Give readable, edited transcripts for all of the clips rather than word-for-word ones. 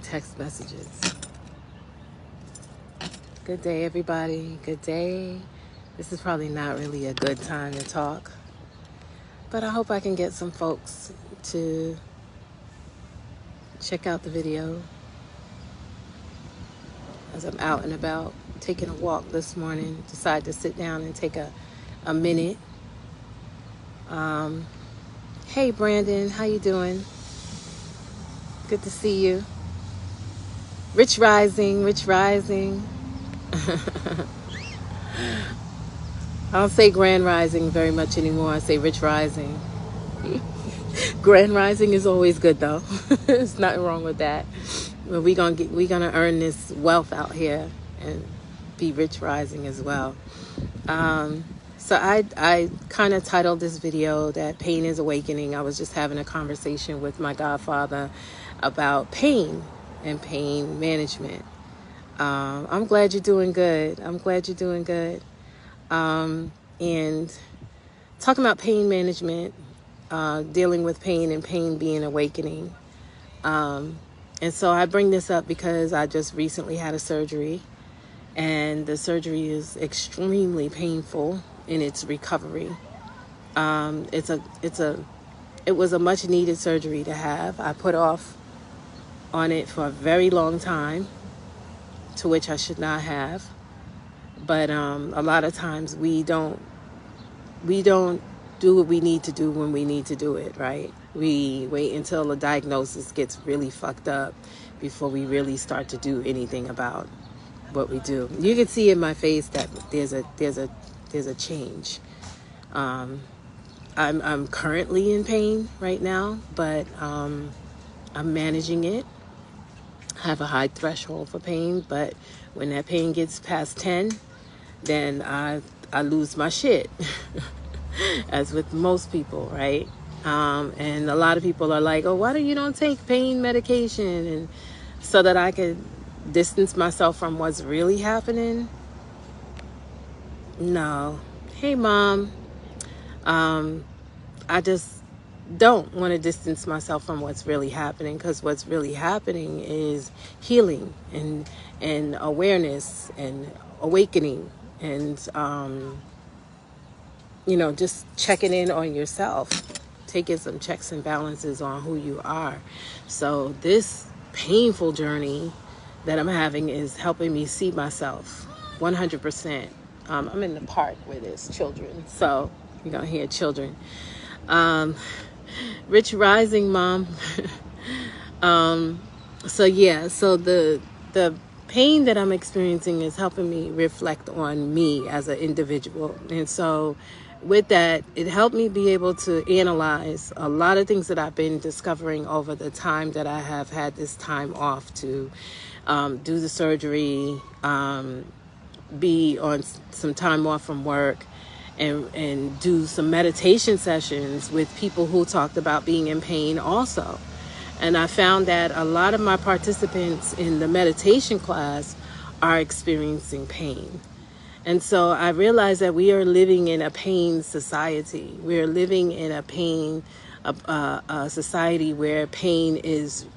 text messages. Good day, everybody. Good day. This is probably not really a good time to talk, but I hope I can get some folks to check out the video as I'm out and about taking a walk this morning. Decided to sit down and take a minute. Hey, Brandon, how you doing? Good to see you. Rich Rising, Rich Rising. I don't say Grand Rising very much anymore. I say Rich Rising. Grand Rising is always good though. There's nothing wrong with that. But we're gonna earn this wealth out here and be Rich Rising as well. So I kind of titled this video that Pain is Awakening. I was just having a conversation with my godfather about pain and pain management. I'm glad you're doing good. I'm glad you're doing good. And talking about pain management, dealing with pain and pain being awakening. And so I bring this up because I just recently had a surgery, and the surgery is extremely painful in its recovery. It was a much needed surgery to have. I put off on it for a very long time, to which I should not have. But a lot of times we don't do what we need to do when we need to do it, right? We wait until the diagnosis gets really fucked up before we really start to do anything about what we do. You can see in my face that there's a change. I'm currently in pain right now, but I'm managing it. I have a high threshold for pain, but when that pain gets past 10, then I lose my shit, as with most people, right? And a lot of people are like, oh, why do you don't take pain medication? And so that I could distance myself from what's really happening? No. Hey, Mom. I just don't want to distance myself from what's really happening, because what's really happening is healing and awareness and awakening and just checking in on yourself, taking some checks and balances on who you are. So this painful journey that I'm having is helping me see myself 100%. I'm in the park where there's children, so you're gonna hear children. Rich Rising, Mom. So the pain that I'm experiencing is helping me reflect on me as an individual. And so with that, it helped me be able to analyze a lot of things that I've been discovering over the time that I have had this time off to do the surgery, be on some time off from work, and do some meditation sessions with people who talked about being in pain also. And I found that a lot of my participants in the meditation class are experiencing pain. And so I realized that we are living in a pain society. We are living in a pain, a society where pain is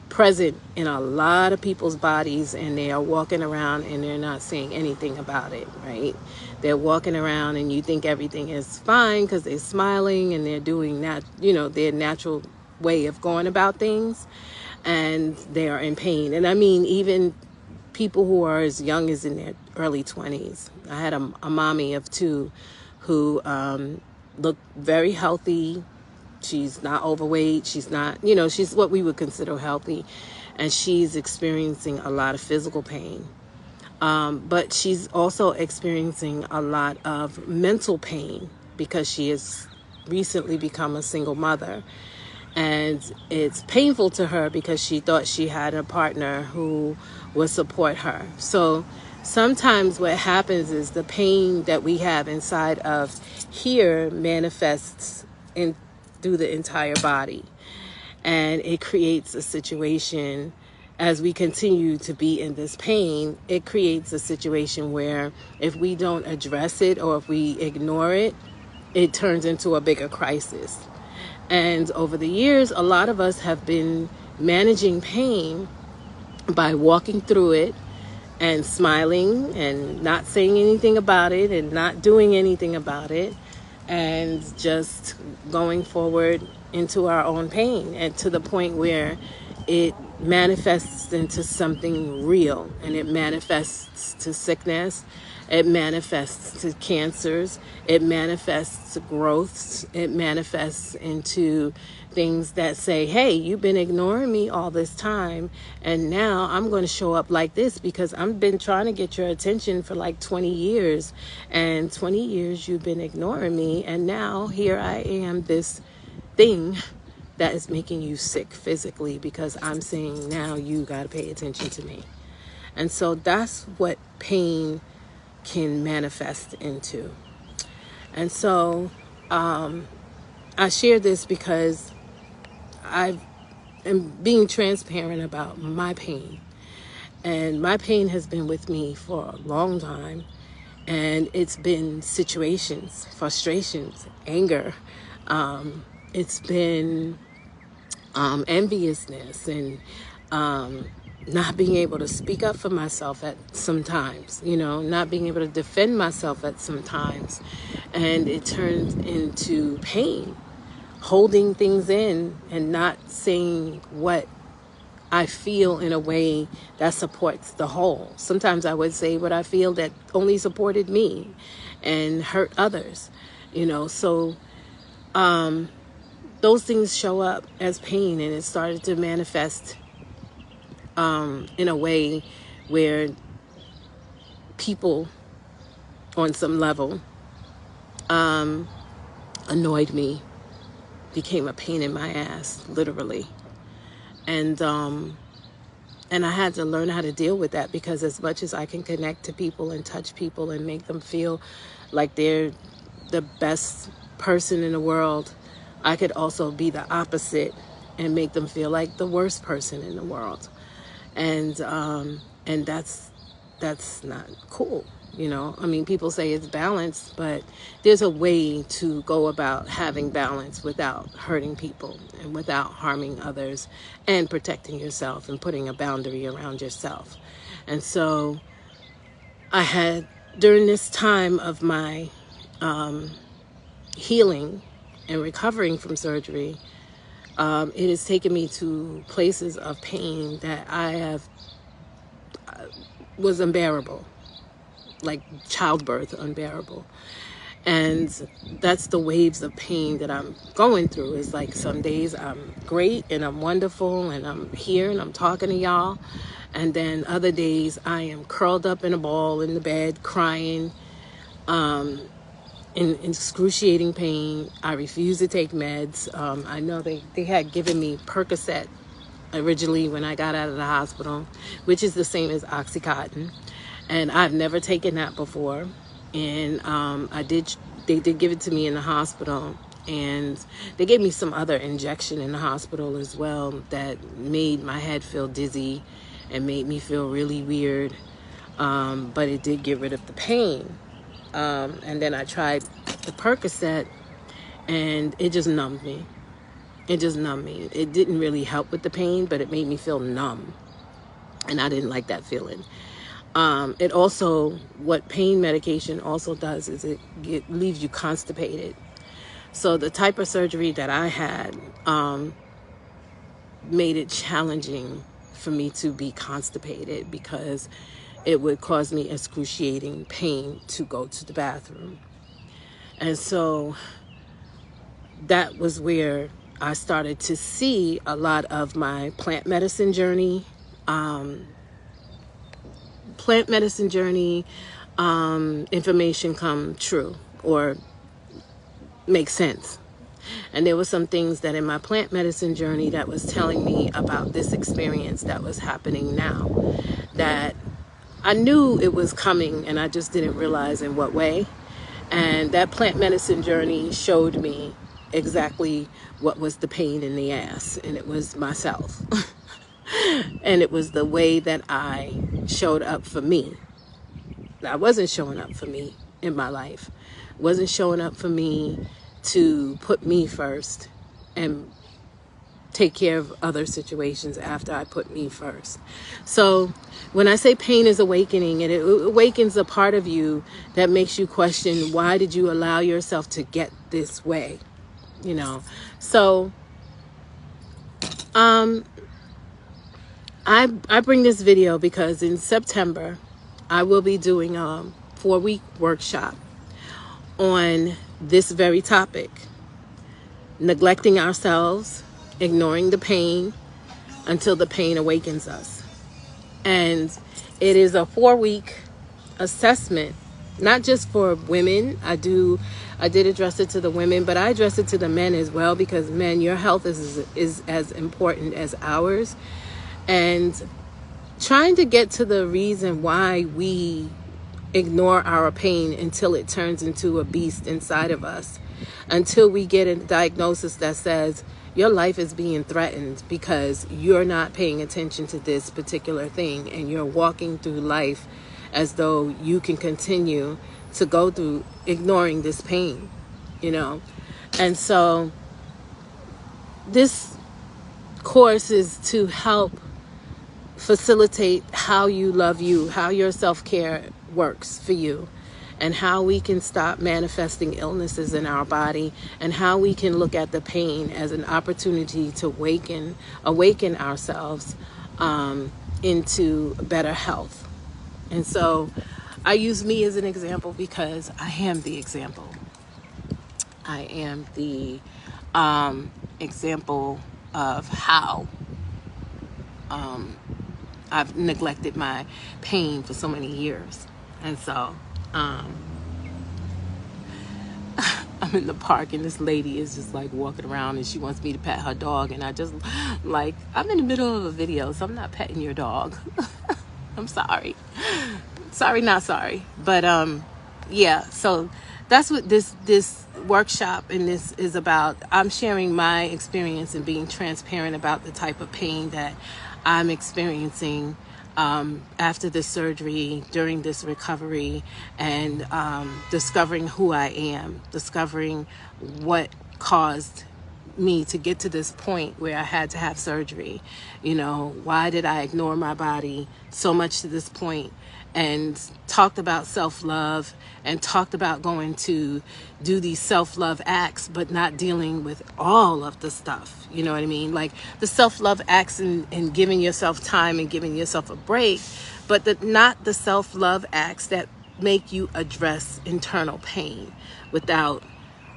present in a lot of people's bodies, and they are walking around and they're not saying anything about it, right? They're walking around and you think everything is fine because they're smiling and they're doing that, their natural way of going about things, and they are in pain. And I mean, even people who are as young as in their early 20s. I had a mommy of 2 who looked very healthy. She's not overweight. She's not, she's what we would consider healthy. And she's experiencing a lot of physical pain. But she's also experiencing a lot of mental pain because she has recently become a single mother. And it's painful to her because she thought she had a partner who would support her. So sometimes what happens is the pain that we have inside of here manifests through the entire body. And it creates a situation, as we continue to be in this pain, it creates a situation where if we don't address it or if we ignore it, it turns into a bigger crisis. And over the years, a lot of us have been managing pain by walking through it and smiling and not saying anything about it and not doing anything about it, and just going forward into our own pain, and to the point where it manifests into something real, and it manifests to sickness, it manifests to cancers, it manifests to growths, it manifests into things that say, hey, you've been ignoring me all this time, and now I'm going to show up like this because I've been trying to get your attention for like 20 years, and 20 years you've been ignoring me, and now here I am, this thing that is making you sick physically, because I'm saying now you got to pay attention to me. And so that's what pain can manifest into. And so I share this because I am being transparent about my pain. And my pain has been with me for a long time. And it's been situations, frustrations, anger. It's been enviousness, and not being able to speak up for myself at some times, not being able to defend myself at some times. And it turns into pain, holding things in and not saying what I feel in a way that supports the whole. Sometimes I would say what I feel that only supported me and hurt others, so those things show up as pain, and it started to manifest in a way where people on some level annoyed me, became a pain in my ass, literally. And I had to learn how to deal with that, because as much as I can connect to people and touch people and make them feel like they're the best person in the world, I could also be the opposite and make them feel like the worst person in the world. And that's not cool. People say it's balance, but there's a way to go about having balance without hurting people and without harming others, and protecting yourself and putting a boundary around yourself. And so I had, during this time of my healing and recovering from surgery, it has taken me to places of pain that was unbearable, like childbirth unbearable. And that's the waves of pain that I'm going through. It's like some days I'm great and I'm wonderful and I'm here and I'm talking to y'all. And then other days I am curled up in a ball in the bed crying, in excruciating pain. I refuse to take meds. I know they had given me Percocet originally when I got out of the hospital, which is the same as Oxycontin. And I've never taken that before. And they did give it to me in the hospital. And they gave me some other injection in the hospital as well that made my head feel dizzy and made me feel really weird. But it did get rid of the pain. And then I tried the Percocet, and it just numbed me. It didn't really help with the pain, but it made me feel numb. And I didn't like that feeling. It also, what pain medication also does is it leaves you constipated. So the type of surgery that I had made it challenging for me to be constipated, because it would cause me excruciating pain to go to the bathroom. And so that was where I started to see a lot of my plant medicine journey, information come true or make sense. And there were some things that in my plant medicine journey that was telling me about this experience that was happening now, that I knew it was coming and I just didn't realize in what way. And that plant medicine journey showed me exactly what was the pain in the ass, and it was myself. And it was the way that I showed up for me. I wasn't showing up for me in my life. Wasn't showing up for me to put me first and take care of other situations after I put me first. So when I say pain is awakening, it awakens a part of you that makes you question, why did you allow yourself to get this way? So I bring this video because in September I will be doing a 4-week workshop on this very topic: neglecting ourselves, ignoring the pain until the pain awakens us. And it is a 4-week assessment, not just for women. I did address it to the women, but I address it to the men as well, because men, your health is as important as ours. And trying to get to the reason why we ignore our pain until it turns into a beast inside of us, until we get a diagnosis that says your life is being threatened because you're not paying attention to this particular thing, and you're walking through life as though you can continue to go through ignoring this pain, And so this course is to help facilitate how you love you, how your self-care works for you, and how we can stop manifesting illnesses in our body, and how we can look at the pain as an opportunity to awaken ourselves into better health. And so I use me as an example because I am the example. I am the example of how I've neglected my pain for so many years. And so I'm in the park, and this lady is just like walking around, and she wants me to pet her dog, and I just I'm in the middle of a video, so I'm not petting your dog. I'm sorry, not sorry. But yeah, so that's what this workshop and this is about. I'm sharing my experience and being transparent about the type of pain that I'm experiencing after this surgery, during this recovery, and discovering who I am, discovering what caused me to get to this point where I had to have surgery. Why did I ignore my body so much to this point? And talked about self-love, and talked about going to do these self-love acts, but not dealing with all of the stuff. You know what I mean? Like the self-love acts and giving yourself time and giving yourself a break, but not the self-love acts that make you address internal pain without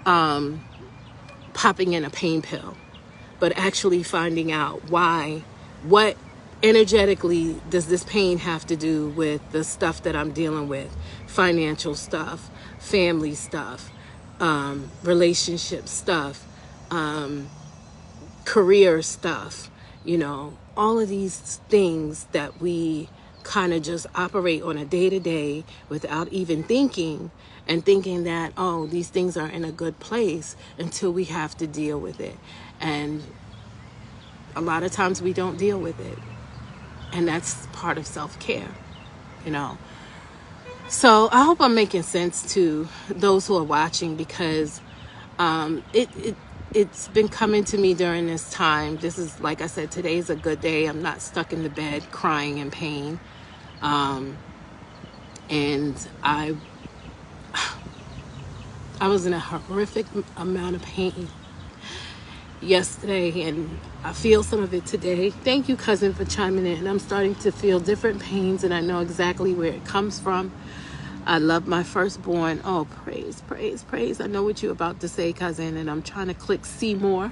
popping in a pain pill, but actually finding out what energetically does this pain have to do with the stuff that I'm dealing with: financial stuff, family stuff, relationship stuff, career stuff, all of these things that we kind of just operate on a day-to-day without even thinking, and thinking that, oh, these things are in a good place, until we have to deal with it. And a lot of times we don't deal with it. And that's part of self-care, So I hope I'm making sense to those who are watching, because it's been coming to me during this time. This is, like I said, today's a good day. I'm not stuck in the bed crying in pain. And I was in a horrific amount of pain yesterday, and I feel some of it today. Thank you, cousin, for chiming in. I'm starting to feel different pains, and I know exactly where it comes from. I love my firstborn. Oh, praise, praise, praise. I know what you're about to say, cousin, and I'm trying to click see more.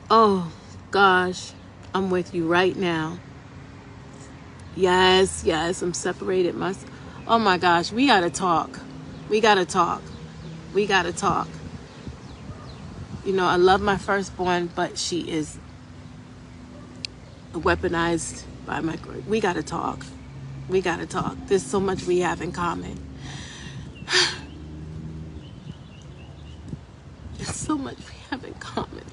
Oh gosh, I'm with you right now. Yes, I'm separated. Oh my gosh, we gotta talk. We gotta talk. I love my firstborn, but she is weaponized by my... We gotta talk. There's so much we have in common. There's so much we have in common.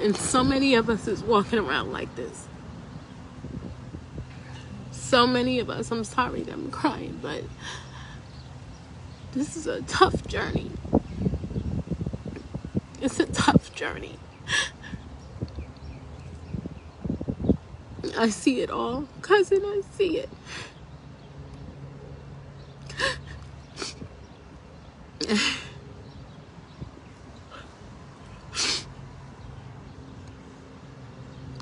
And so many of us is walking around like this. So many of us. I'm sorry that I'm crying, but this is a tough journey. It's a tough journey. I see it all, cousin. I see it.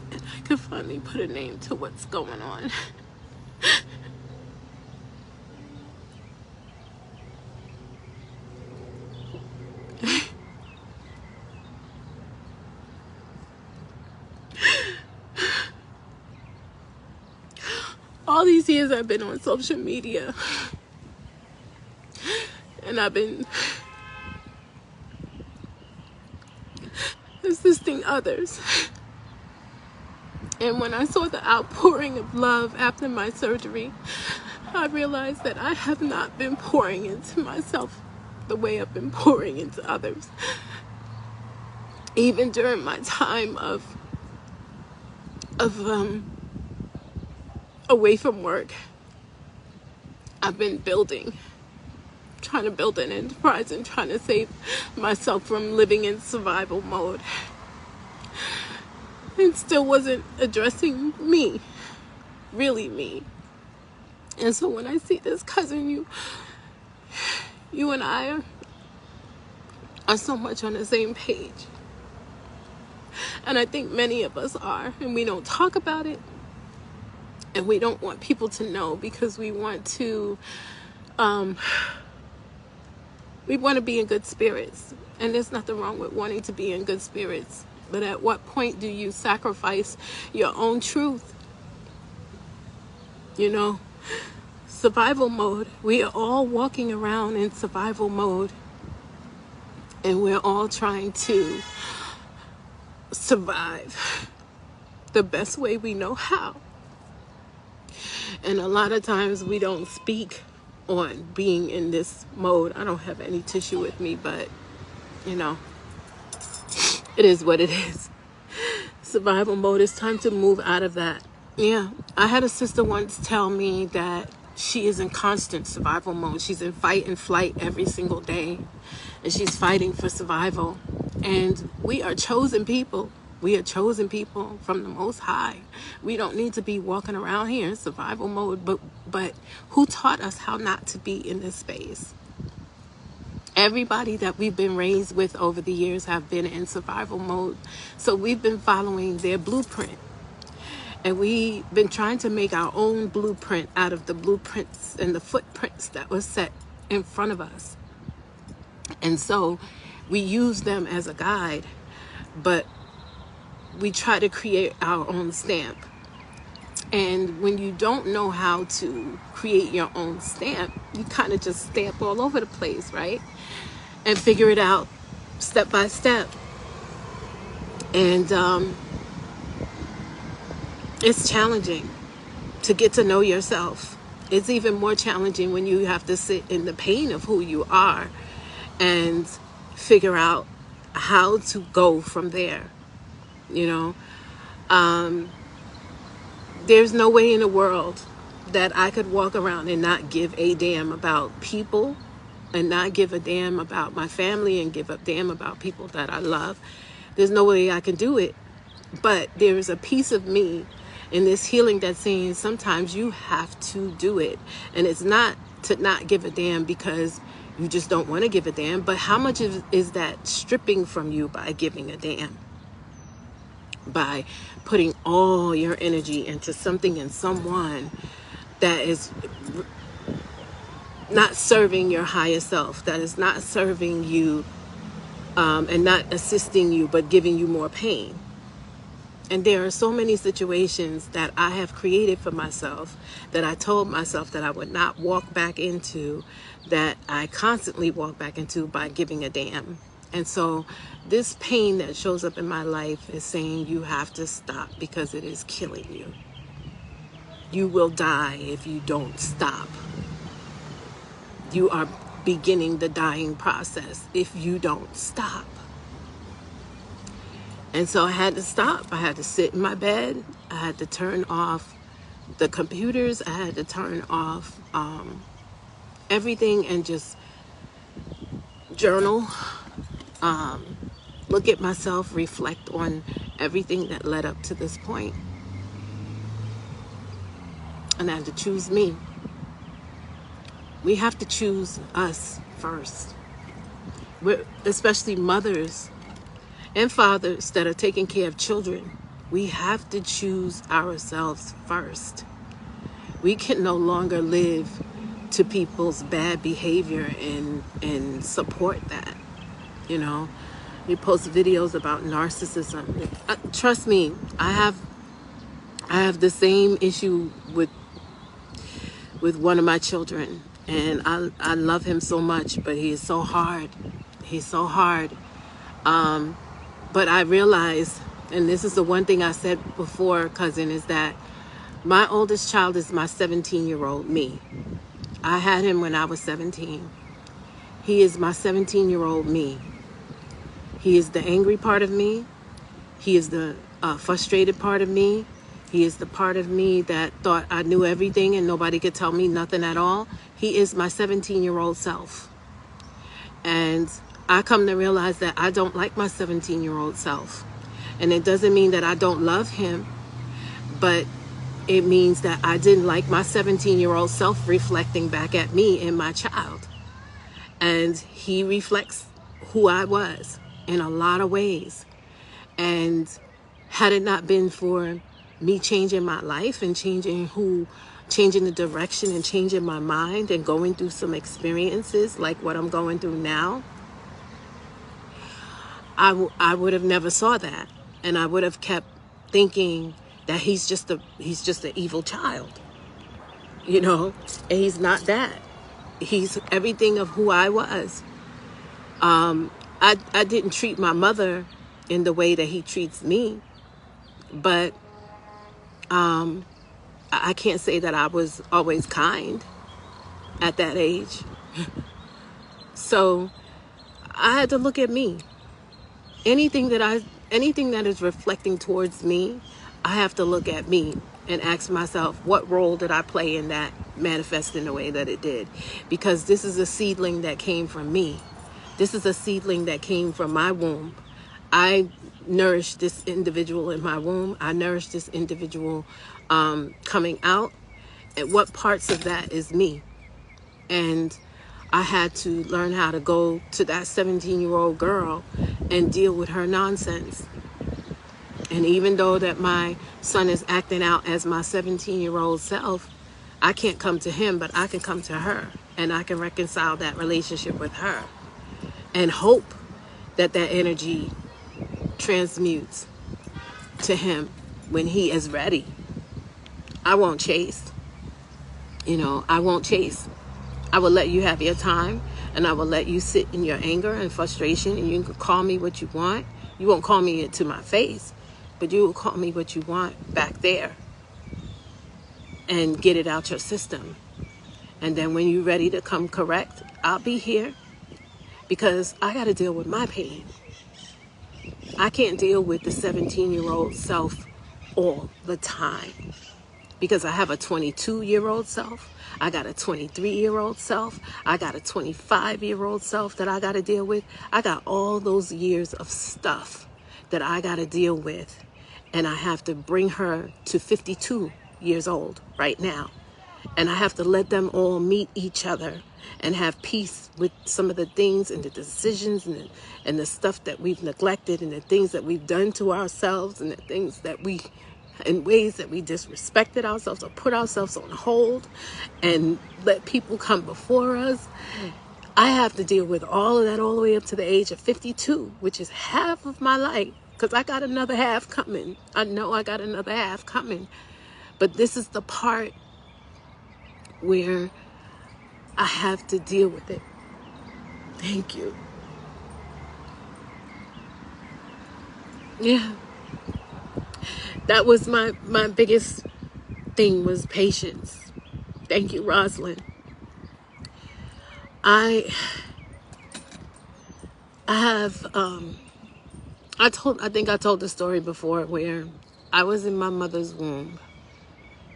And I could finally put a name to what's going on. All these years I've been on social media, and I've been assisting others. And when I saw the outpouring of love after my surgery, I realized that I have not been pouring into myself the way I've been pouring into others. Even during my time of away from work, I've been trying to build an enterprise and trying to save myself from living in survival mode. And still wasn't addressing me, really me. And so when I see this, cousin, you and I are so much on the same page. And I think many of us are, and we don't talk about it. And we don't want people to know because we want to be in good spirits. And there's nothing wrong with wanting to be in good spirits. But at what point do you sacrifice your own truth? You know, survival mode. We are all walking around in survival mode. And we're all trying to survive the best way we know how. And a lot of times we don't speak on being in this mode. I don't have any tissue with me, but, you know, it is what it is. Survival mode. It's time to move out of that. Yeah. I had a sister once tell me that she is in constant survival mode. She's in fight and flight every single day. And she's fighting for survival. And we are chosen people. We are chosen people from the Most High. We don't need to be walking around here in survival mode. But who taught us how not to be in this space? Everybody that we've been raised with over the years have been in survival mode. So we've been following their blueprint. And we've been trying to make our own blueprint out of the blueprints and the footprints that were set in front of us. And so we use them as a guide, but we try to create our own stamp. And when you don't know how to create your own stamp, you kind of just stamp all over the place, right? And figure it out step by step. And it's challenging to get to know yourself. It's even more challenging when you have to sit in the pain of who you are and figure out how to go from there. You know, there's no way in the world that I could walk around and not give a damn about people and not give a damn about my family and give a damn about people that I love. There's no way I can do it. But there is a piece of me in this healing that's saying sometimes you have to do it. And it's not to not give a damn because you just don't want to give a damn. But how much is that stripping from you by giving a damn? By putting all your energy into something and someone that is not serving your higher self, that is not serving you and not assisting you, but giving you more pain. And there are so many situations that I have created for myself that I told myself that I would not walk back into, that I constantly walk back into by giving a damn. And so this pain that shows up in my life is saying you have to stop because it is killing you. You will die if you don't stop. You are beginning the dying process if you don't stop. And so I had to stop. I had to sit in my bed. I had to turn off the computers. I had to turn off everything and just journal, look at myself, reflect on everything that led up to this point. And I had to choose me. We have to choose us first. Especially mothers and fathers that are taking care of children. We have to choose ourselves first. We can no longer live to people's bad behavior and support that. You know, we post videos about narcissism. Trust me, I have the same issue with one of my children, and I love him so much, but he is so hard. He's so hard. But I realize, and this is the one thing I said before, cousin, is that my oldest child is my 17-year-old me. I had him when I was 17. He is my 17-year-old me. He is the angry part of me. He is the frustrated part of me. He is the part of me that thought I knew everything and nobody could tell me nothing at all. He is my 17-year-old self. And I come to realize that I don't like my 17-year-old self. And it doesn't mean that I don't love him, but it means that I didn't like my 17-year-old self reflecting back at me in my child. And he reflects who I was in a lot of ways. And had it not been for me changing my life and changing the direction and changing my mind and going through some experiences like what I'm going through now, I would have never saw that. And I would have kept thinking that he's just an evil child, you know, and he's not that. He's everything of who I was. I didn't treat my mother in the way that he treats me, but I can't say that I was always kind at that age. So I had to look at me. Anything that is reflecting towards me, I have to look at me and ask myself, what role did I play in that manifest in the way that it did? Because this is a seedling that came from me. This is a seedling that came from my womb. I nourished this individual in my womb. I nourished this individual coming out. And what parts of that is me? And I had to learn how to go to that 17-year-old girl and deal with her nonsense. And even though that my son is acting out as my 17-year-old self, I can't come to him, but I can come to her. And I can reconcile that relationship with her. And hope that that energy transmutes to him when he is ready. I won't chase. You know, I won't chase. I will let you have your time, and I will let you sit in your anger and frustration, and you can call me what you want. You won't call me to my face, but you will call me what you want back there and get it out your system. And then when you're ready to come correct, I'll be here, because I got to deal with my pain. I can't deal with the 17-year-old self all the time, because I have a 22-year-old self. I got a 23-year-old self. I got a 25-year-old self that I got to deal with. I got all those years of stuff that I got to deal with. And I have to bring her to 52 years old right now. And I have to let them all meet each other and have peace with some of the things and the decisions and the stuff that we've neglected and the things that we've done to ourselves and the things that we, in ways that we disrespected ourselves or put ourselves on hold and let people come before us. I have to deal with all of that all the way up to the age of 52, which is half of my life, because I got another half coming. I know I got another half coming. But this is the part where I have to deal with it. Thank you. Yeah. That was my biggest thing, was patience. Thank you, Rosalind. I have, I think I told the story before where I was in my mother's womb,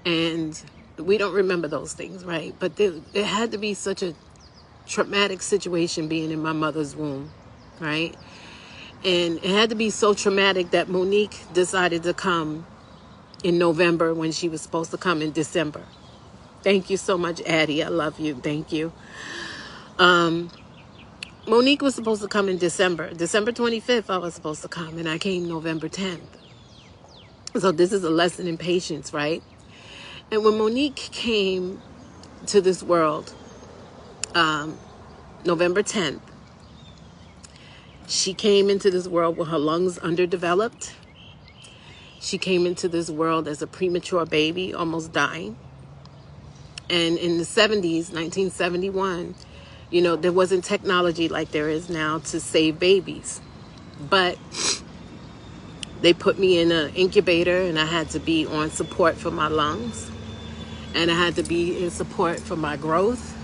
and we don't remember those things, right? But it had to be such a traumatic situation being in my mother's womb, right? And it had to be so traumatic that Monique decided to come in November when she was supposed to come in December. Thank you so much, Addie. I love you. Thank you. Monique was supposed to come in December. December 25th, I was supposed to come, and I came November 10th. So this is a lesson in patience, right? And when Monique came to this world, November 10th, she came into this world with her lungs underdeveloped. She came into this world as a premature baby, almost dying. And in the 70s, 1971, you know, there wasn't technology like there is now to save babies. But they put me in an incubator, and I had to be on support for my lungs. And I had to be in support for my growth.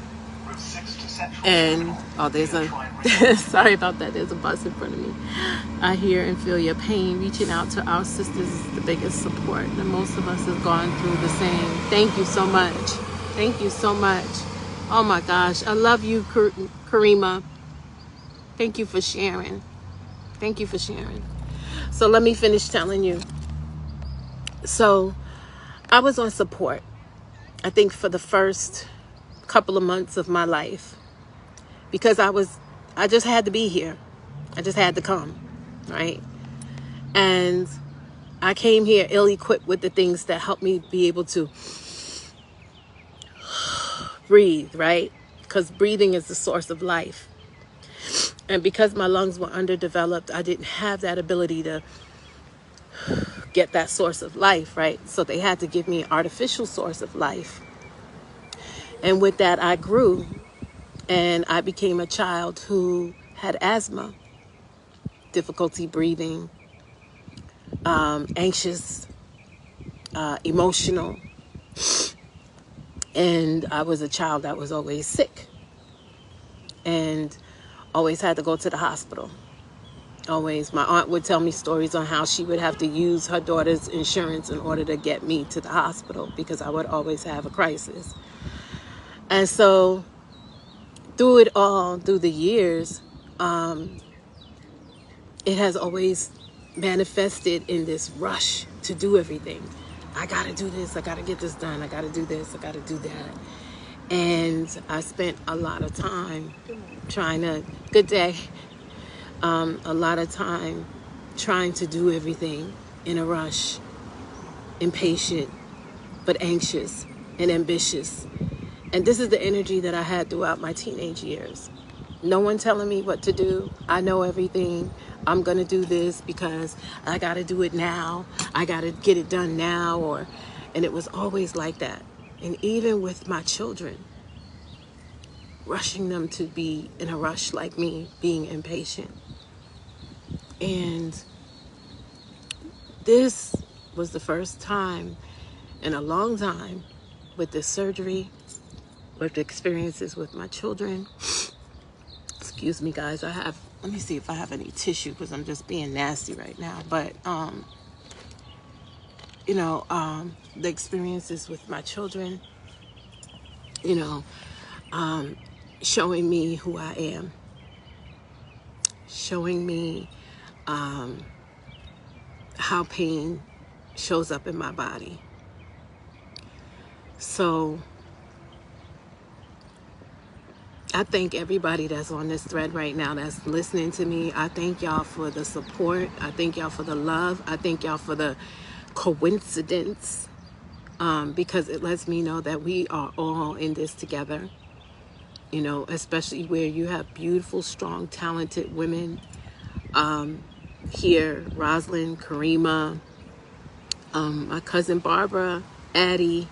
And, oh, there's a, sorry about that, there's a bus in front of me. I hear and feel your pain. Reaching out to our sisters is the biggest support. And most of us have gone through the same. Thank you so much. Thank you so much. Oh my gosh, I love you, Karima. Thank you for sharing. Thank you for sharing. So let me finish telling you. So I was on support, I think, for the first couple of months of my life, because I just had to be here. I just had to come, right? And I came here ill-equipped with the things that helped me be able to breathe, right? Because breathing is the source of life. And because my lungs were underdeveloped, I didn't have that ability to get that source of life, right? So they had to give me an artificial source of life. And with that, I grew, and I became a child who had asthma, difficulty breathing, anxious, emotional. And I was a child that was always sick and always had to go to the hospital. Always. My aunt would tell me stories on how she would have to use her daughter's insurance in order to get me to the hospital, because I would always have a crisis. And so through it all, through the years, it has always manifested in this rush to do everything. I got to do this. I got to get this done. I got to do this. I got to do that. And I spent a lot of time trying to, good day, a lot of time trying to do everything in a rush, impatient, but anxious and ambitious. And this is the energy that I had throughout my teenage years. No one telling me what to do. I know everything. I'm going to do this because I got to do it now. I got to get it done now. And it was always like that. And even with my children, rushing them to be in a rush like me, being impatient. And this was the first time in a long time, with this surgery, with the experiences with my children. Excuse me, guys. Let me see if I have any tissue, because I'm just being nasty right now. But, the experiences with my children, showing me who I am, showing me how pain shows up in my body. So I thank everybody that's on this thread right now that's listening to me. I thank y'all for the support. I thank y'all for the love. I thank y'all for the coincidence, because it lets me know that we are all in this together, especially where you have beautiful, strong, talented women here. Rosalind, Karima, my cousin Barbara, Addie,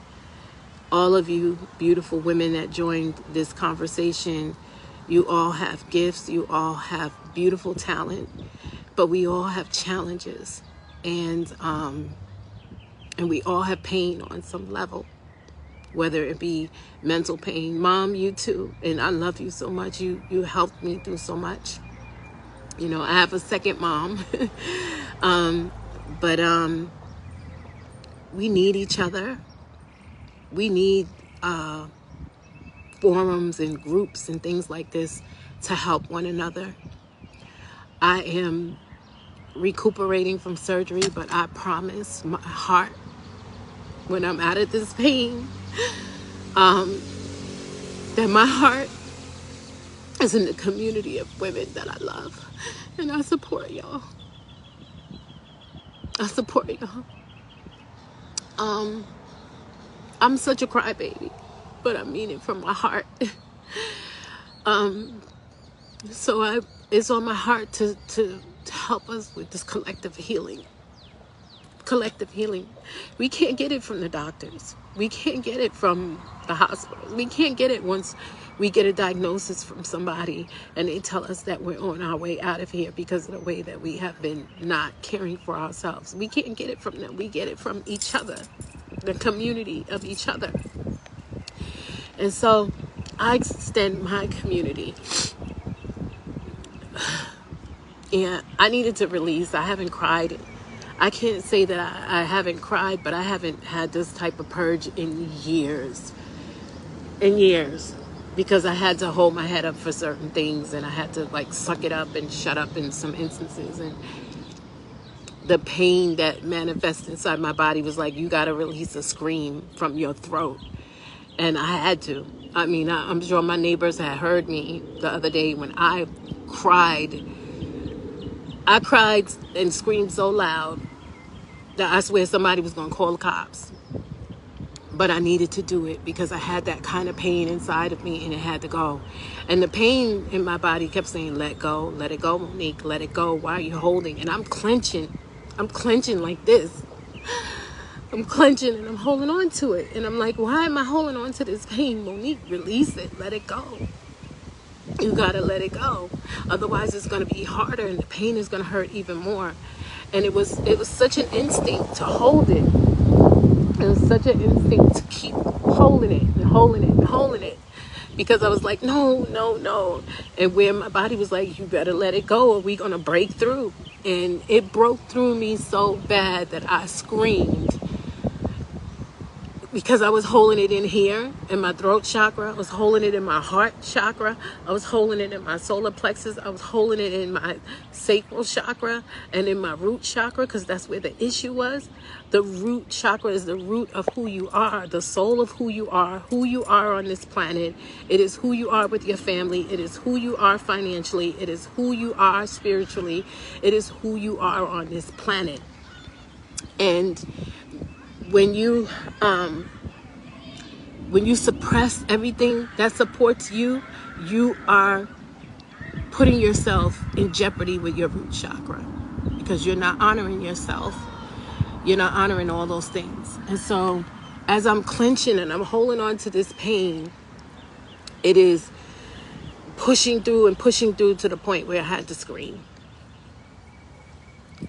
all of you beautiful women that joined this conversation. You all have gifts. You all have beautiful talent, but we all have challenges, and we all have pain on some level, whether it be mental pain. Mom, you too, and I love you so much. You helped me through so much. I have a second mom, but we need each other. We need forums and groups and things like this to help one another. I am recuperating from surgery, but I promise my heart, when I'm out of this pain, that my heart is in the community of women that I love. And I support y'all. I support y'all. I'm such a crybaby, but I mean it from my heart. So it's on my heart to help us with this collective healing. Collective healing. We can't get it from the doctors. We can't get it from the hospitals. We can't get it once we get a diagnosis from somebody and they tell us that we're on our way out of here because of the way that we have been not caring for ourselves. We can't get it from them. We get it from each other, the community of each other. And so I extend my community. And I needed to release. I haven't cried. I can't say that I haven't cried, but I haven't had this type of purge in years. In years. Because I had to hold my head up for certain things, and I had to like suck it up and shut up in some instances. And the pain that manifested inside my body was like, you got to release a scream from your throat. And I had to. I mean, I'm sure my neighbors had heard me the other day when I cried. I cried and screamed so loud that I swear somebody was going to call the cops. But I needed to do it because I had that kind of pain inside of me and it had to go. And the pain in my body kept saying, let go, let it go, Monique, let it go. Why are you holding? And I'm clenching. I'm clenching like this. I'm clenching and I'm holding on to it. And I'm like, why am I holding on to this pain? Monique, release it. Let it go. You got to let it go. Otherwise, it's going to be harder and the pain is going to hurt even more. And it was such an instinct to hold it. It was such an instinct to keep holding it and holding it and holding it. Because I was like, no, no, no. And where my body was like, you better let it go or we're going to break through. And it broke through me so bad that I screamed. Because I was holding it in here in my throat chakra. I was holding it in my heart chakra. I was holding it in my solar plexus. I was holding it in my sacral chakra and in my root chakra, because that's where the issue was. The root chakra is the root of who you are, the soul of who you are on this planet. It is who you are with your family. It is who you are financially. It is who you are spiritually. It is who you are on this planet. And when you suppress everything that supports you, you are putting yourself in jeopardy with your root chakra, because you're not honoring yourself. You're not honoring all those things. And so as I'm clenching and I'm holding on to this pain, it is pushing through to the point where I had to scream.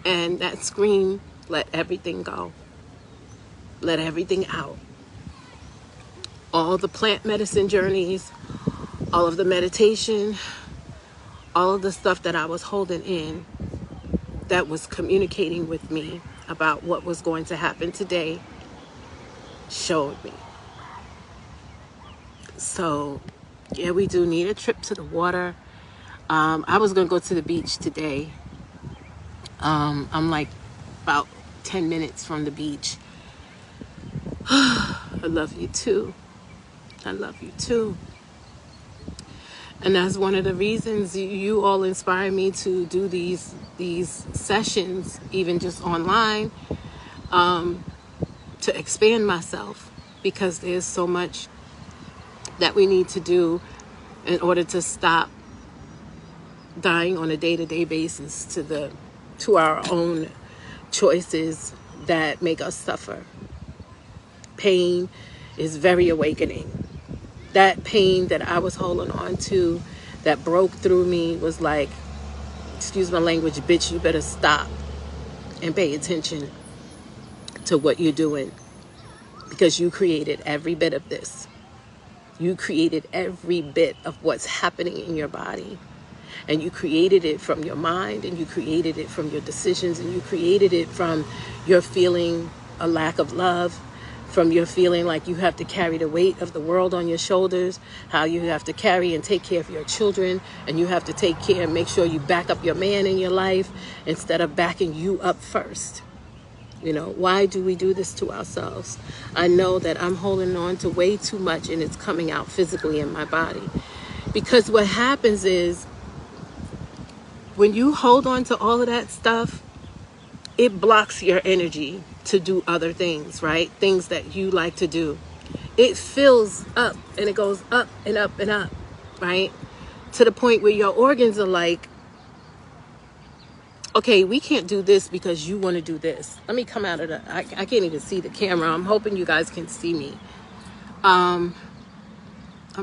And that scream let everything go. Let everything out. All the plant medicine journeys, all of the meditation, all of the stuff that I was holding in that was communicating with me about what was going to happen today showed me. So, yeah, we do need a trip to the water. I was going to go to the beach today. I'm like about 10 minutes from the beach. I love you too. I love you too. And that's one of the reasons you all inspire me to do these sessions, even just online, to expand myself, because there's so much that we need to do in order to stop dying on a day-to-day basis to our own choices that make us suffer. Pain is very awakening. That pain that I was holding on to that broke through me was like, excuse my language, bitch, you better stop and pay attention to what you're doing, because you created every bit of this. You created every bit of what's happening in your body. And you created it from your mind, and you created it from your decisions, and you created it from your feeling a lack of love, from your feeling like you have to carry the weight of the world on your shoulders, how you have to carry and take care of your children, and you have to take care and make sure you back up your man in your life instead of backing you up first. You know, why do we do this to ourselves? I know that I'm holding on to way too much and it's coming out physically in my body. Because what happens is when you hold on to all of that stuff, it blocks your energy to do other things, right? Things that you like to do. It fills up and it goes up and up and up, right? To the point where your organs are like, okay, we can't do this because you want to do this. Let me come out of the, I can't even see the camera. I'm hoping you guys can see me. I'm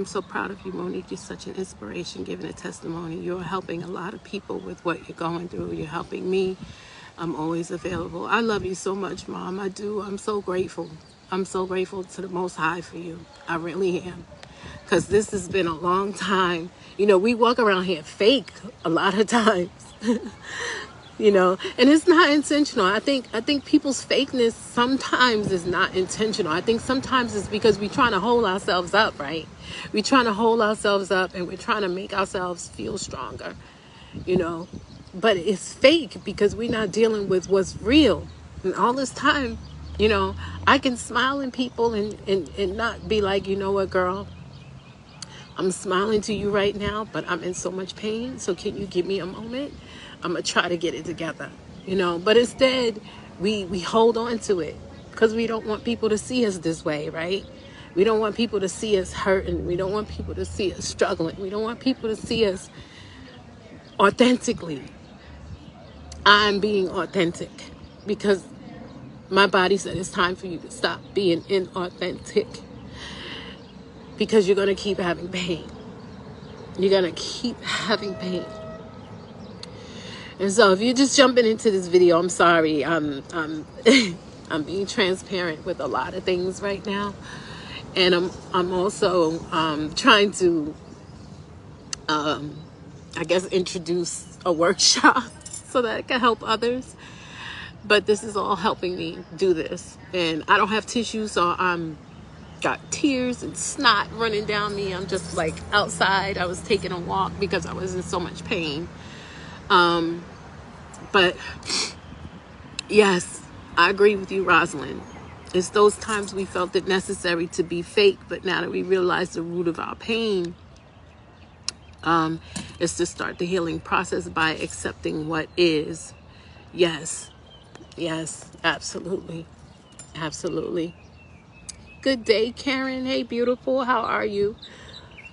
so proud of you, Monique. You're such an inspiration, giving a testimony. You're helping a lot of people with what you're going through. You're helping me. I'm always available. I love you so much, Mom. I do. I'm so grateful. I'm so grateful to the Most High for you. I really am. Because this has been a long time. You know, we walk around here fake a lot of times. You know, and it's not intentional. I think people's fakeness sometimes is not intentional. I think sometimes it's because we're trying to hold ourselves up, right? We're trying to hold ourselves up and we're trying to make ourselves feel stronger, you know. But it's fake because we're not dealing with what's real. And all this time, you know, I can smile in people and not be like, you know what, girl, I'm smiling to you right now, but I'm in so much pain. So can you give me a moment? I'm going to try to get it together, you know. But instead, we hold on to it because we don't want people to see us this way, right? We don't want people to see us hurting. We don't want people to see us struggling. We don't want people to see us authentically. I'm being authentic because my body said it's time for you to stop being inauthentic because you're going to keep having pain. You're going to keep having pain. And so if you're just jumping into this video, I'm sorry. I'm being transparent with a lot of things right now. And I'm also trying to, I guess, introduce a workshop so that it can help others. But this is all helping me do this. And I don't have tissue, so I'm got tears and snot running down me. I'm just like outside. I was taking a walk because I was in so much pain. But yes, I agree with you, Rosalind. It's those times we felt it necessary to be fake, but now that we realize the root of our pain, is to start the healing process by accepting what is. Yes, absolutely, absolutely. Good day, Karen. Hey, beautiful. How are you?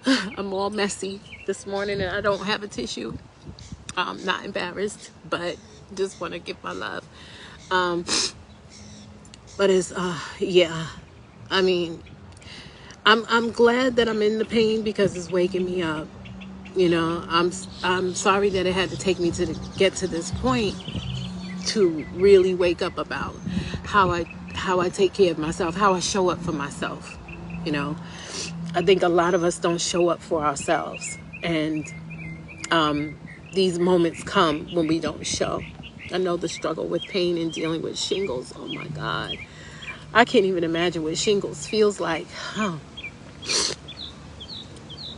I'm all messy this morning and I don't have a tissue. I'm not embarrassed, but just want to give my love. But it's, yeah, I mean, I'm glad that I'm in the pain because it's waking me up. You know, I'm sorry that it had to take me to get to this point to really wake up about how I take care of myself, how I show up for myself. You know, I think a lot of us don't show up for ourselves, and these moments come when we don't show. I know the struggle with pain and dealing with shingles. Oh my God. I can't even imagine what shingles feels like.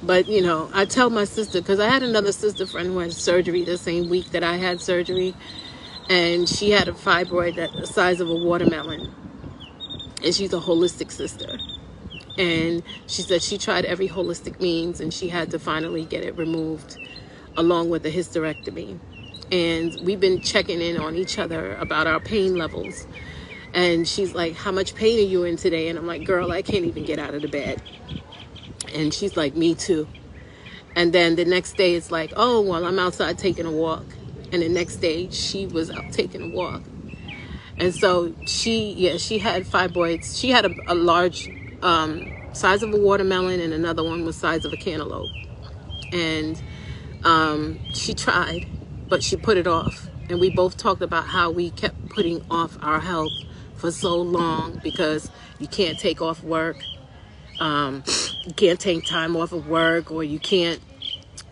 But, you know, I tell my sister, because I had another sister friend who had surgery the same week that I had surgery. And she had a fibroid the size of a watermelon. And she's a holistic sister. And she said she tried every holistic means and she had to finally get it removed along with a hysterectomy. And we've been checking in on each other about our pain levels. And she's like, how much pain are you in today? And I'm like, girl, I can't even get out of the bed. And she's like, me too. And then the next day it's like, oh, well, I'm outside taking a walk. And the next day she was out taking a walk. And so she had fibroids. She had a large size of a watermelon and another one was size of a cantaloupe. And she tried, but she put it off. And we both talked about how we kept putting off our health for so long because you can't take off work. You can't take time off of work, or you can't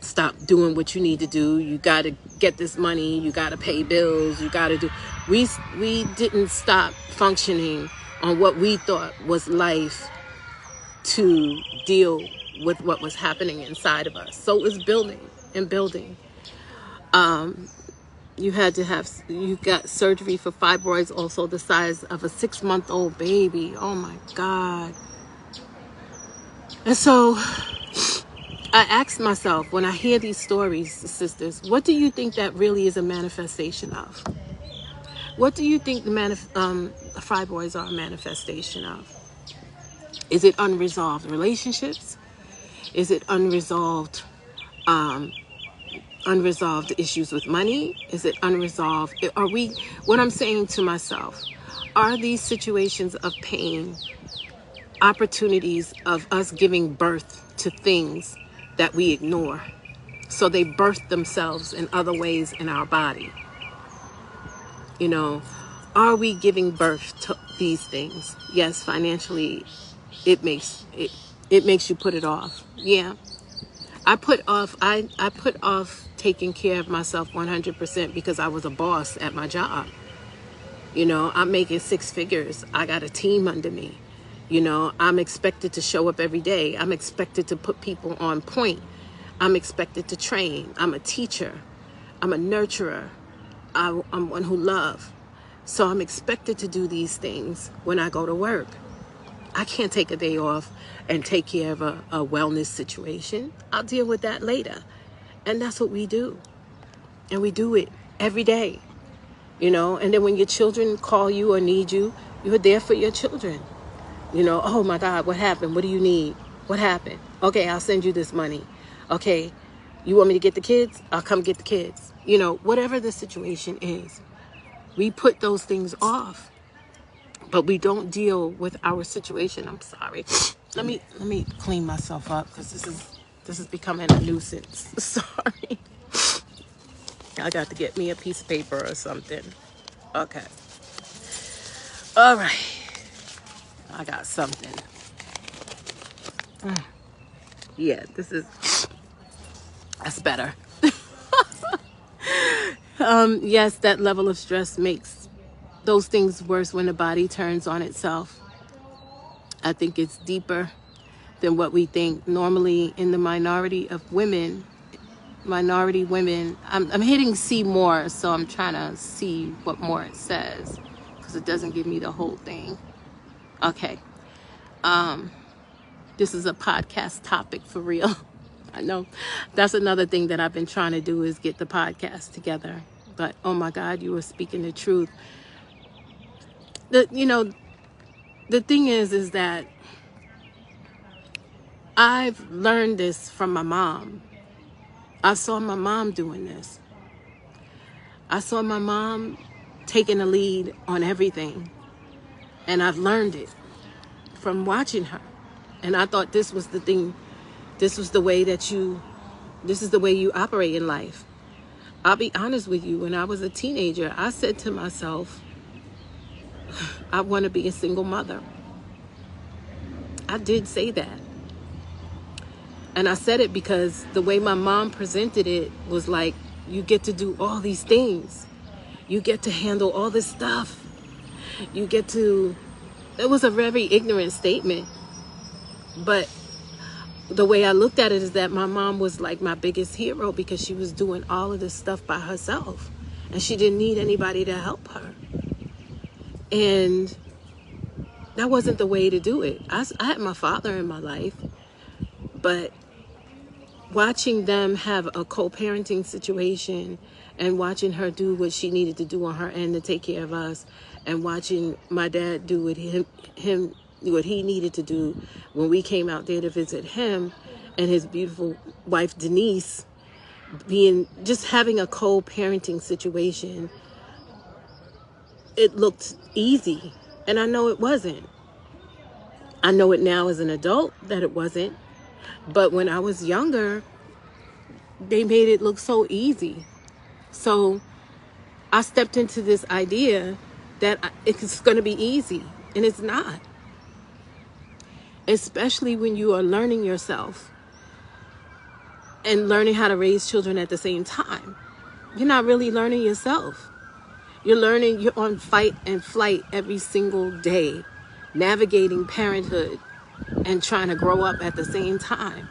stop doing what you need to do. You got to get this money. You got to pay bills. You got to do. We didn't stop functioning on what we thought was life to deal with what was happening inside of us. So it was building and building. You got surgery for fibroids, also the size of a 6-month-old baby. Oh my God. And so I asked myself, when I hear these stories, sisters, what do you think that really is a manifestation of? What do you think the fibroids are a manifestation of? Is it unresolved relationships? Is it unresolved issues with money? Is it unresolved? What I'm saying to myself, are these situations of pain opportunities of us giving birth to things that we ignore? So they birth themselves in other ways in our body. You know, are we giving birth to these things? Yes, financially, it makes you put it off. Yeah. I put off taking care of myself 100% because I was a boss at my job. You know, I'm making 6 figures. I got a team under me. You know, I'm expected to show up every day. I'm expected to put people on point. I'm expected to train. I'm a teacher. I'm a nurturer. I'm one who loves. So I'm expected to do these things when I go to work. I can't take a day off and take care of a wellness situation. I'll deal with that later. And that's what we do. And we do it every day. You know, and then when your children call you or need you, you're there for your children. You know, oh my God, what happened? What do you need? What happened? Okay, I'll send you this money. Okay, you want me to get the kids? I'll come get the kids. You know, whatever the situation is, we put those things off, but we don't deal with our situation. I'm sorry. Let me clean myself up because this is becoming a nuisance. Sorry. I got to get me a piece of paper or something. Okay. All right. I got something. Yeah, that's better. Yes, that level of stress makes those things worse when the body turns on itself. I think it's deeper than what we think. Normally in the minority women, I'm hitting see more, so I'm trying to see what more it says because it doesn't give me the whole thing. Okay. This is a podcast topic for real. I know that's another thing that I've been trying to do is get the podcast together. But oh my God, you were speaking the truth. The thing is that I've learned this from my mom. I saw my mom doing this. I saw my mom taking a lead on everything. And I've learned it from watching her. And I thought this was the thing. This is the way you operate in life. I'll be honest with you. When I was a teenager, I said to myself, I want to be a single mother. I did say that. And I said it because the way my mom presented it was like, you get to do all these things. You get to handle all this stuff. It was a very ignorant statement. But the way I looked at it is that my mom was like my biggest hero because she was doing all of this stuff by herself. And she didn't need anybody to help her. And that wasn't the way to do it. I had my father in my life. But watching them have a co-parenting situation and watching her do what she needed to do on her end to take care of us, and watching my dad do what he needed to do when we came out there to visit him and his beautiful wife Denise, having a co-parenting situation, it looked easy. And I know it wasn't. I know it now as an adult that it wasn't. But when I was younger, they made it look so easy. So I stepped into this idea that it's going to be easy, and it's not. Especially when you are learning yourself and learning how to raise children at the same time. You're not really learning yourself. You're on fight and flight every single day. navigating parenthood and trying to grow up at the same time.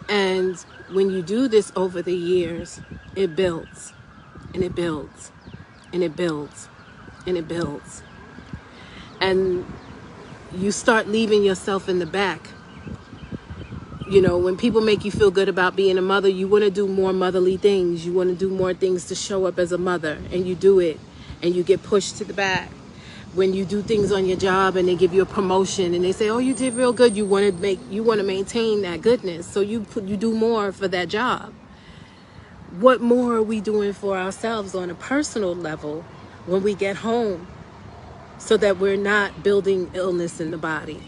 And when you do this over the years, it builds and it builds and it builds and it builds. And you start leaving yourself in the back. You know, when people make you feel good about being a mother, you want to do more motherly things. You want to do more things to show up as a mother, and you do it, and you get pushed to the back. When you do things on your job and they give you a promotion and they say, "Oh, you did real good," you want to maintain that goodness, so you do more for that job. What more are we doing for ourselves on a personal level when we get home, so that we're not building illness in the body?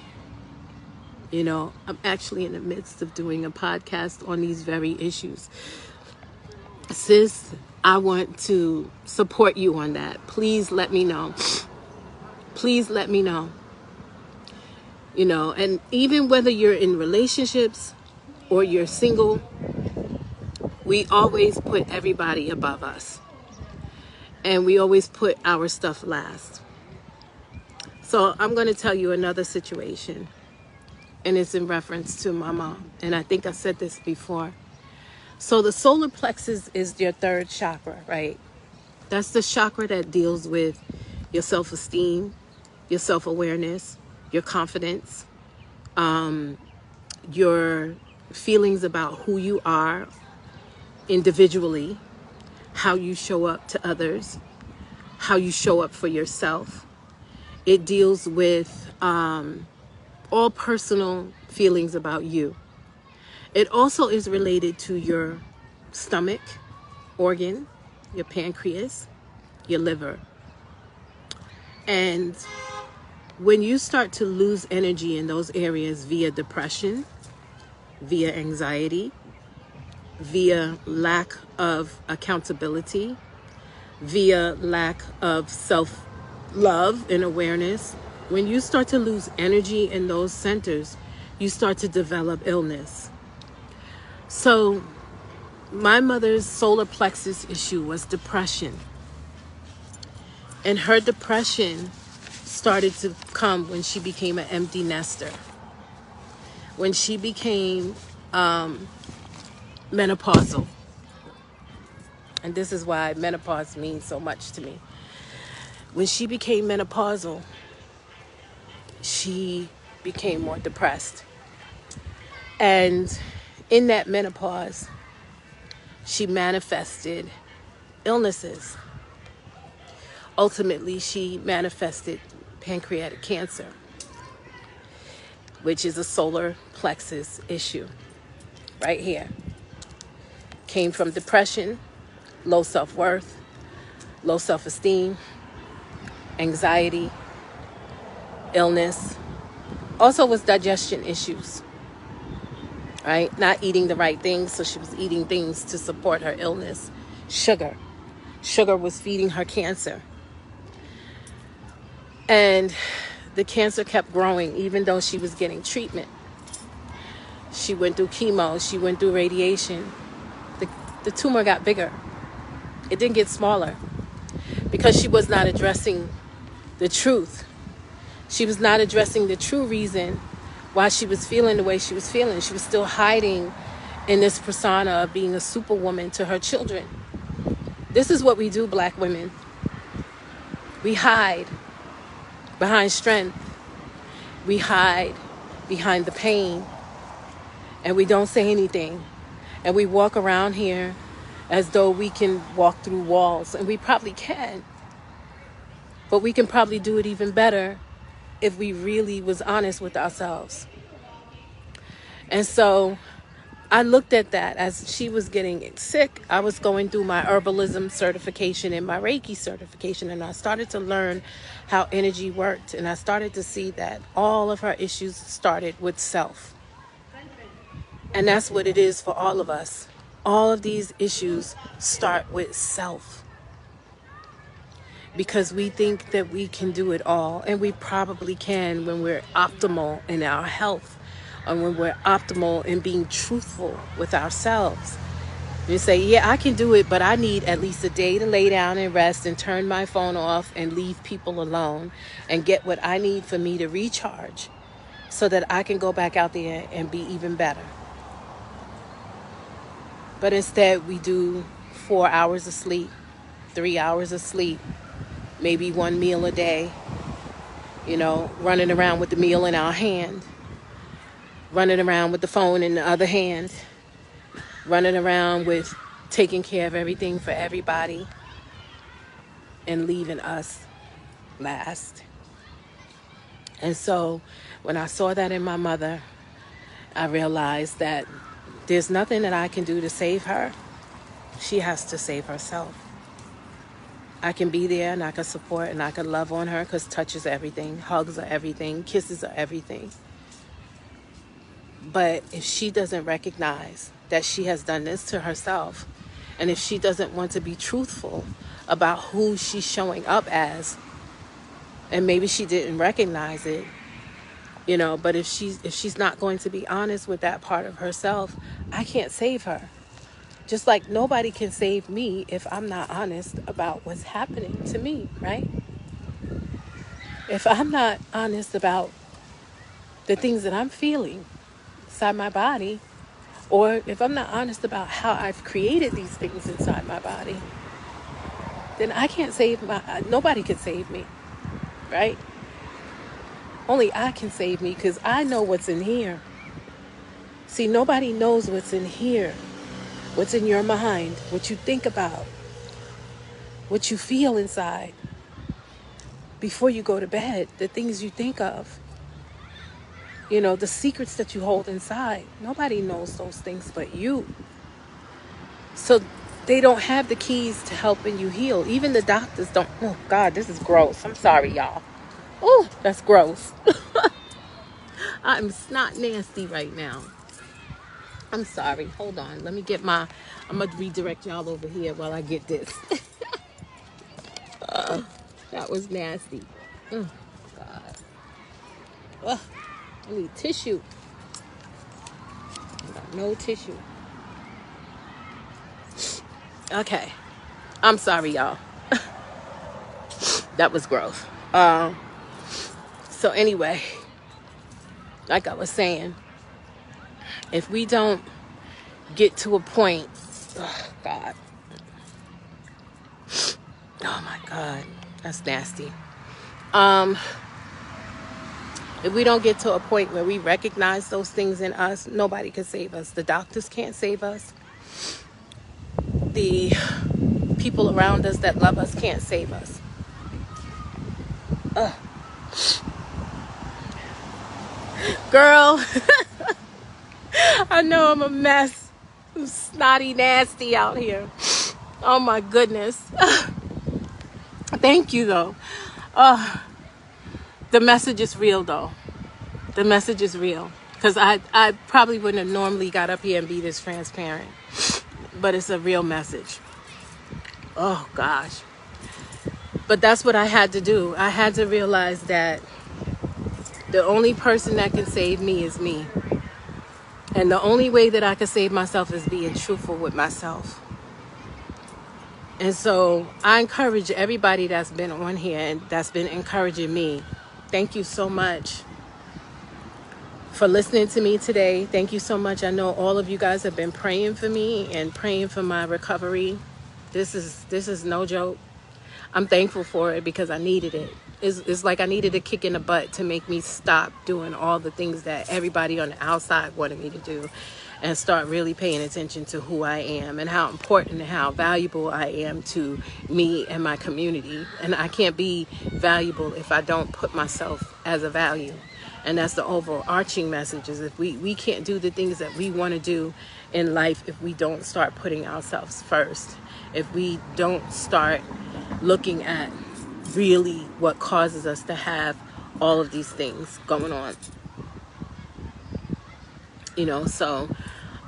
You know, I'm actually in the midst of doing a podcast on these very issues. Sis, I want to support you on that. Please let me know. Please let me know. You know, and even whether you're in relationships or you're single, we always put everybody above us. And we always put our stuff last. So I'm going to tell you another situation. And it's in reference to my mom. And I think I said this before. So the solar plexus is your third chakra, right? That's the chakra that deals with your self-esteem, your self-awareness, your confidence, your feelings about who you are individually, how you show up to others, how you show up for yourself. It deals with all personal feelings about you. It also is related to your stomach organ, your pancreas, your liver. And when you start to lose energy in those areas via depression, via anxiety, via lack of accountability, via lack of self-love and awareness, when you start to lose energy in those centers, you start to develop illness. So my mother's solar plexus issue was depression. And her depression started to come when she became an empty nester. When she became menopausal. And this is why menopause means so much to me. When she became menopausal, she became more depressed. And in that menopause, she manifested illnesses. Ultimately, she manifested pancreatic cancer, which is a solar plexus issue right here. Came from depression, low self-worth, low self-esteem, anxiety, illness. Also was digestion issues, right? Not eating the right things, so she was eating things to support her illness. Sugar was feeding her cancer. And the cancer kept growing even though she was getting treatment. She went through chemo, she went through radiation. The tumor got bigger. It didn't get smaller because she was not addressing the truth. She was not addressing the true reason why she was feeling the way she was feeling. She was still hiding in this persona of being a superwoman to her children. This is what we do, Black women. We hide behind strength. We hide behind the pain. And we don't say anything. And we walk around here as though we can walk through walls. And we probably can. But we can probably do it even better if we really was honest with ourselves. And so I looked at that as she was getting sick. I was going through my herbalism certification and my Reiki certification, and I started to learn how energy worked. And I started to see that all of her issues started with self. And that's what it is for all of us. All of these issues start with self. Because we think that we can do it all. And we probably can when we're optimal in our health. And when we're optimal in being truthful with ourselves. You say, yeah, I can do it, but I need at least a day to lay down and rest and turn my phone off and leave people alone and get what I need for me to recharge so that I can go back out there and be even better. But instead, we do 4 hours of sleep, 3 hours of sleep, maybe one meal a day, running around with the meal in our hand, running around with the phone in the other hand, running around with taking care of everything for everybody and leaving us last. And so when I saw that in my mother, I realized that there's nothing that I can do to save her. She has to save herself. I can be there and I can support and I can love on her because touch is everything. Hugs are everything. Kisses are everything. But if she doesn't recognize that she has done this to herself, and if she doesn't want to be truthful about who she's showing up as, and maybe she didn't recognize it, but if she's not going to be honest with that part of herself, I can't save her. Just like nobody can save me if I'm not honest about what's happening to me, right? If I'm not honest about the things that I'm feeling inside my body, or if I'm not honest about how I've created these things inside my body, then I can't nobody can save me, right? Only I can save me because I know what's in here. See, nobody knows what's in here, what's in your mind, what you think about, what you feel inside before you go to bed, the things you think of, the secrets that you hold inside. Nobody knows those things but you. So they don't have the keys to helping you heal. Even the doctors don't. Oh, God, this is gross. I'm sorry, y'all. Oh, that's gross. I'm snot nasty right now. I'm sorry. Hold on. Let me get I'm going to redirect y'all over here while I get this. That was nasty. Oh, God. Ugh. I need tissue. I got no tissue. Okay. I'm sorry, y'all. That was gross. So anyway, like I was saying, if we don't get to a point, oh God, oh my God, that's nasty. If we don't get to a point where we recognize those things in us, nobody can save us. The doctors can't save us. The people around us that love us can't save us. Girl, I know I'm a mess. I'm snotty nasty out here. Oh my goodness. Thank you though. The message is real though. The message is real. Because I probably wouldn't have normally got up here and be this transparent. But it's a real message. Oh gosh. But that's what I had to do. I had to realize that the only person that can save me is me. And the only way that I can save myself is being truthful with myself. And so I encourage everybody that's been on here and that's been encouraging me. Thank you so much for listening to me today. Thank you so much. I know all of you guys have been praying for me and praying for my recovery. This is no joke. I'm thankful for it because I needed it. It's like I needed a kick in the butt to make me stop doing all the things that everybody on the outside wanted me to do and start really paying attention to who I am and how important and how valuable I am to me and my community. And I can't be valuable if I don't put myself as a value. And that's the overarching message, is if we can't do the things that we want to do in life if we don't start putting ourselves first. If we don't start looking at really what causes us to have all of these things going on. So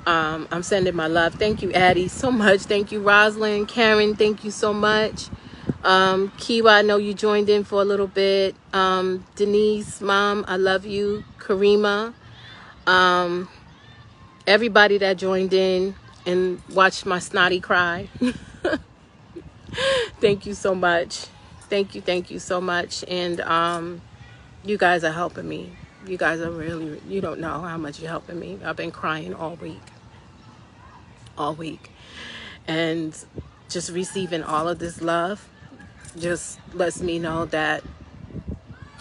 I'm sending my love. Thank you, Addie, so much. Thank you, Rosalind. Karen, thank you so much. Kiwa, I know you joined in for a little bit. Denise, Mom, I love you. Karima, everybody that joined in. and watch my snotty cry. Thank you so much. Thank you so much. And you guys are helping me. You guys are really, you don't know how much you're helping me. I've been crying all week. And just receiving all of this love just lets me know that,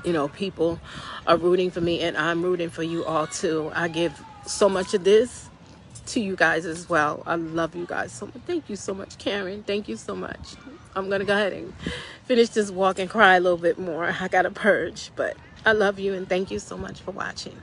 you know, people are rooting for me, and I'm rooting for you all too. I give so much of this to you guys as well. I love you guys so much. Thank you so much, Karen. Thank you so much. I'm gonna go ahead and finish this walk and cry a little bit more. I gotta purge, but I love you and thank you so much for watching.